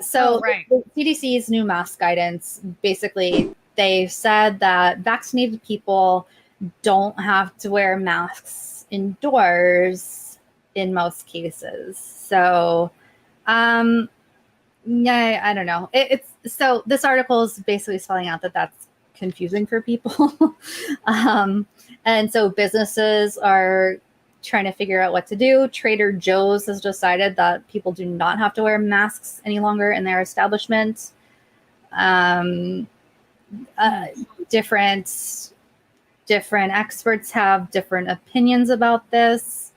So right. the CDC's new mask guidance, basically, they said that vaccinated people don't have to wear masks indoors in most cases. So, yeah, I don't know. It's so this article is basically spelling out that that's confusing for people. And so businesses are trying to figure out what to do. Trader Joe's has decided that people do not have to wear masks any longer in their establishment. Um, different experts have different opinions about this.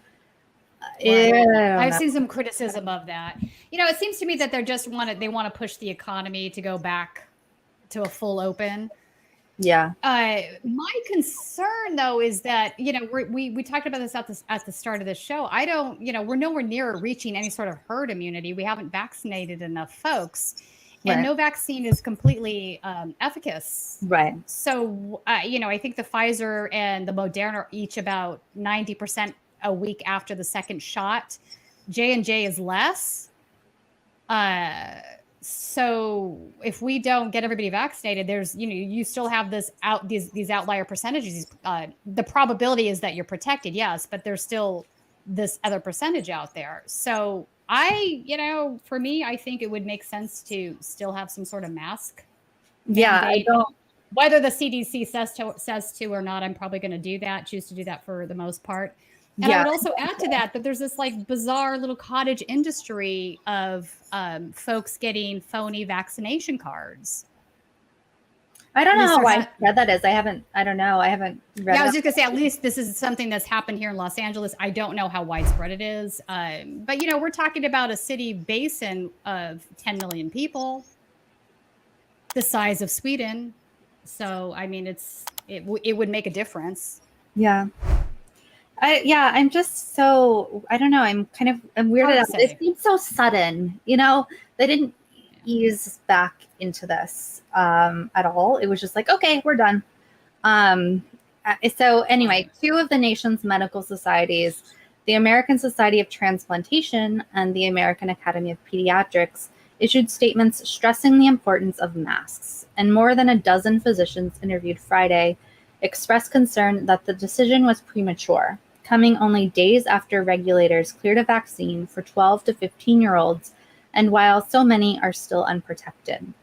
Right. I've seen some criticism of that. It seems to me that they want to push the economy to go back to a full open. Yeah. My concern though is that, we talked about this at the start of the show. I don't, we're nowhere near reaching any sort of herd immunity. We haven't vaccinated enough folks. And Right. no vaccine is completely efficacious. Right. So, I think the Pfizer and the Moderna are each about 90% a week after the second shot. J&J is less. So if we don't get everybody vaccinated, there's, you still have these outlier percentages. The probability is that you're protected, yes, but there's still this other percentage out there. So for me, I think it would make sense to still have some sort of mask mandate. I don't. Whether the CDC says to or not, I'm probably going to choose to do that for the most part. And I would also add to that there's this like bizarre little cottage industry of folks getting phony vaccination cards. I don't know how widespread that is. I don't know. I haven't read. Yeah, I was just gonna say, at least this is something that's happened here in Los Angeles. I don't know how widespread it is. But we're talking about a city basin of 10 million people, the size of Sweden. So, I mean, it would make a difference. Yeah. I'm just so, I don't know. I'm weirded out. It seems so sudden, they didn't ease back into this at all. It was just like, okay, we're done. So anyway, two of the nation's medical societies, the American Society of Transplantation and the American Academy of Pediatrics, issued statements stressing the importance of masks, and more than a dozen physicians interviewed Friday expressed concern that the decision was premature, coming only days after regulators cleared a vaccine for 12 to 15-year-olds, and while so many are still unprotected.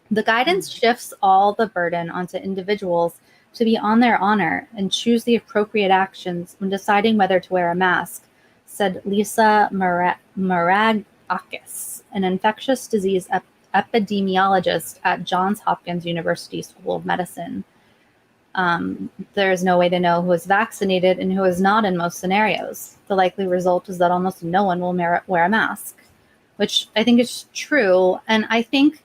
The guidance shifts all the burden onto individuals to be on their honor and choose the appropriate actions when deciding whether to wear a mask, said Lisa Maragakis, an infectious disease epidemiologist at Johns Hopkins University School of Medicine. There is no way to know who is vaccinated and who is not in most scenarios. The likely result is that almost no one will wear a mask, which I think is true. And I think,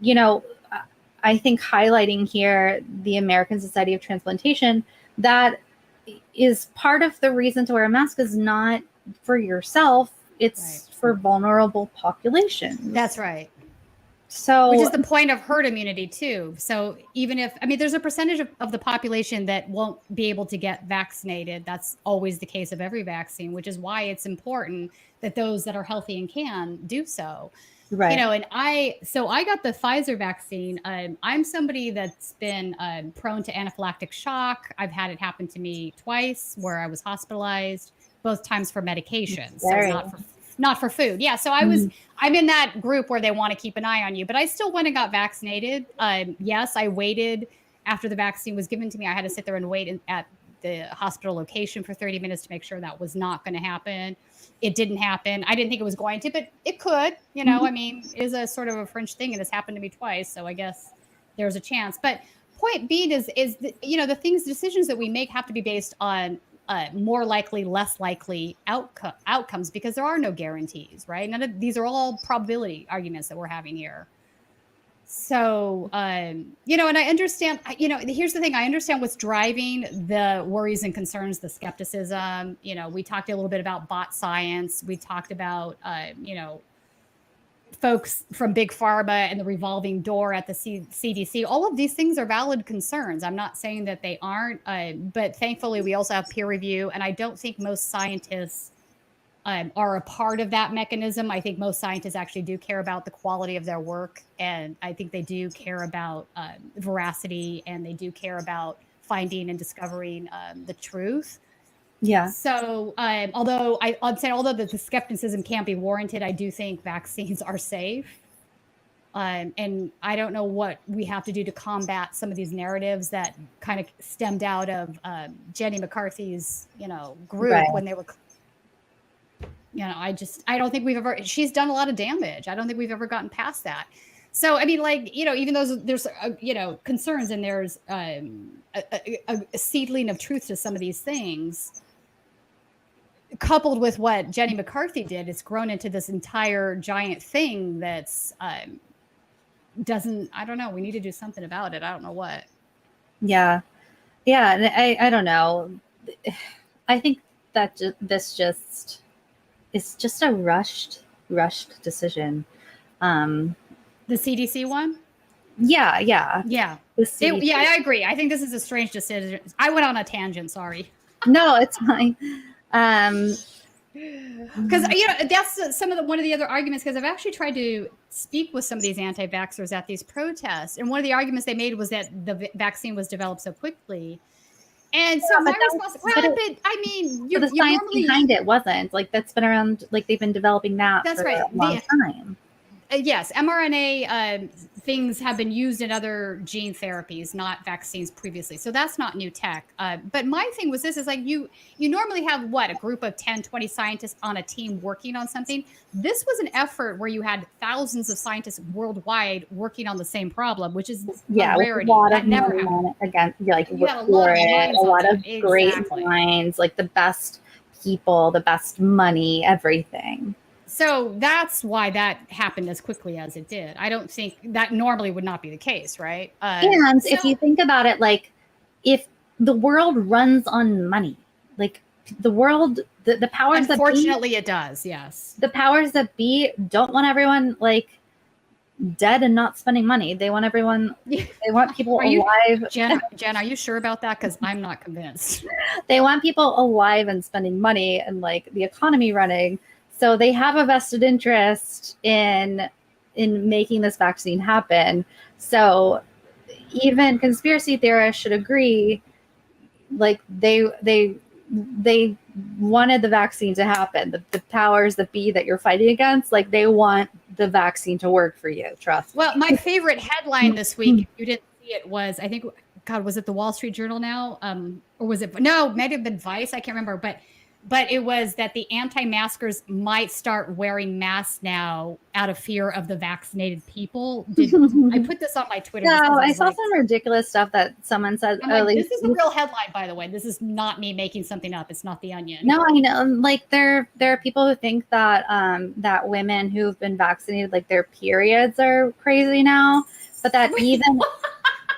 highlighting here the American Society of Transplantation, that is part of the reason to wear a mask is not for yourself. It's for vulnerable populations. That's right. So, which is the point of herd immunity too. So even if, there's a percentage of the population that won't be able to get vaccinated. That's always the case of every vaccine, which is why it's important that those that are healthy and can do so. Right. And I got the Pfizer vaccine. I'm somebody that's been prone to anaphylactic shock. I've had it happen to me twice where I was hospitalized, both times for medication. So not for food. Yeah. So I'm in that group where they want to keep an eye on you, but I still went and got vaccinated. Yes, I waited after the vaccine was given to me. I had to sit there and wait at the hospital location for 30 minutes to make sure that was not going to happen. It didn't happen. I didn't think it was going to, but it could, it is a sort of a fringe thing, and it's happened to me twice. So I guess there's a chance. But point being is the decisions that we make have to be based on more likely, less likely outcomes, because there are no guarantees, right? These are all probability arguments that we're having here. So, and I understand, here's the thing. I understand what's driving the worries and concerns, the skepticism. We talked a little bit about bot science. We talked about, folks from Big Pharma and the revolving door at the CDC. All of these things are valid concerns. I'm not saying that they aren't, but thankfully we also have peer review. And I don't think most scientists are a part of that mechanism. I think most scientists actually do care about the quality of their work, and I think they do care about veracity, and they do care about finding and discovering the truth. Yeah. So, although I'd say, although the skepticism can't be warranted, I do think vaccines are safe. And I don't know what we have to do to combat some of these narratives that kind of stemmed out of Jenny McCarthy's, group Right. when they were, I don't think we've ever, she's done a lot of damage. I don't think we've ever gotten past that. So, I mean, even though there's, concerns, and there's a seedling of truth to some of these things, coupled with what Jenny McCarthy did, it's grown into this entire giant thing that's, I don't know. We need to do something about it. I don't know what. Yeah. Yeah. And I don't know. I think that this is just a rushed decision. The CDC one? Yeah. Yeah. I agree. I think this is a strange decision. I went on a tangent. Sorry. No, it's fine. Because that's one of the other arguments, because I've actually tried to speak with some of these anti-vaxxers at these protests, and one of the arguments they made was that the vaccine was developed so quickly. And so my response, the science behind it wasn't like, that's been around, like they've been developing that for a long time. Yes, mRNA things have been used in other gene therapies, not vaccines previously. So that's not new tech. But my thing was this is like, you normally have a group of 10, 20 scientists on a team working on something. This was an effort where you had thousands of scientists worldwide working on the same problem, which is a rarity. A lot of never happened. Again, like a lot of great minds, like the best people, the best money, everything. So that's why that happened as quickly as it did. I don't think that normally would not be the case, right? And if you think about it, like if the world runs on money, like the world, the powers that be, unfortunately it does, yes. The powers that be don't want everyone like dead and not spending money. They want everyone, they want people alive. Jen, are you sure about that? Because I'm not convinced. They want people alive and spending money and like the economy running. So they have a vested interest in making this vaccine happen. So even conspiracy theorists should agree, like they wanted the vaccine to happen. The powers that be that you're fighting against, like they want the vaccine to work for you. Trust me. Well, my favorite headline this week, if you didn't see it, was, I think, God, was it the Wall Street Journal now? Or was it, no, it might have been Vice. I can't remember, but it was that the anti-maskers might start wearing masks now out of fear of the vaccinated people. I put this on my Twitter. No, I saw some ridiculous stuff that someone said. This is a real headline, by the way. This is not me making something up. It's not The Onion. No, I know. Like there are people who think that that women who've been vaccinated, like their periods are crazy now. But that even,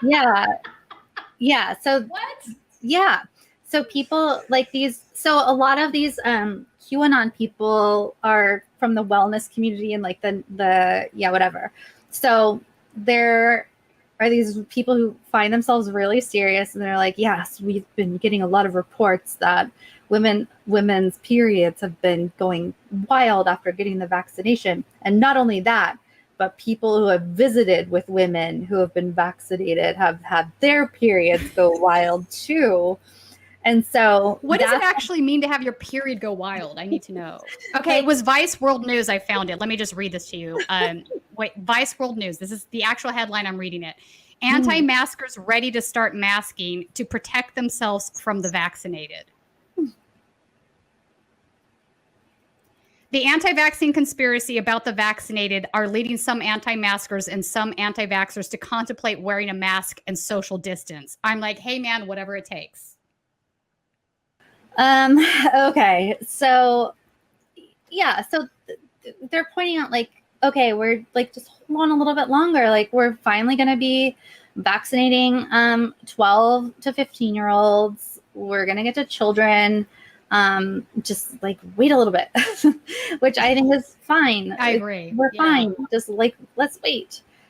yeah. So what? Yeah. So people like these. So a lot of these QAnon people are from the wellness community and like the whatever. So there are these people who find themselves really serious and they're like, yes, we've been getting a lot of reports that women's periods have been going wild after getting the vaccination. And not only that, but people who have visited with women who have been vaccinated have had their periods go wild too. And so what does it actually mean to have your period go wild? I need to know. Okay, it was Vice World News. I found it. Let me just read this to you. Vice World News. This is the actual headline. I'm reading it. Anti-maskers ready to start masking to protect themselves from the vaccinated. The anti-vaccine conspiracy about the vaccinated are leading some anti-maskers and some anti-vaxxers to contemplate wearing a mask and social distance. I'm like, hey man, whatever it takes. Okay. So yeah, so they're pointing out like, okay, we're like, just hold on a little bit longer. Like we're finally going to be vaccinating, 12 to 15-year-olds. We're going to get to children. Just like wait a little bit, which I think is fine. I agree. We're fine. Just like, let's wait.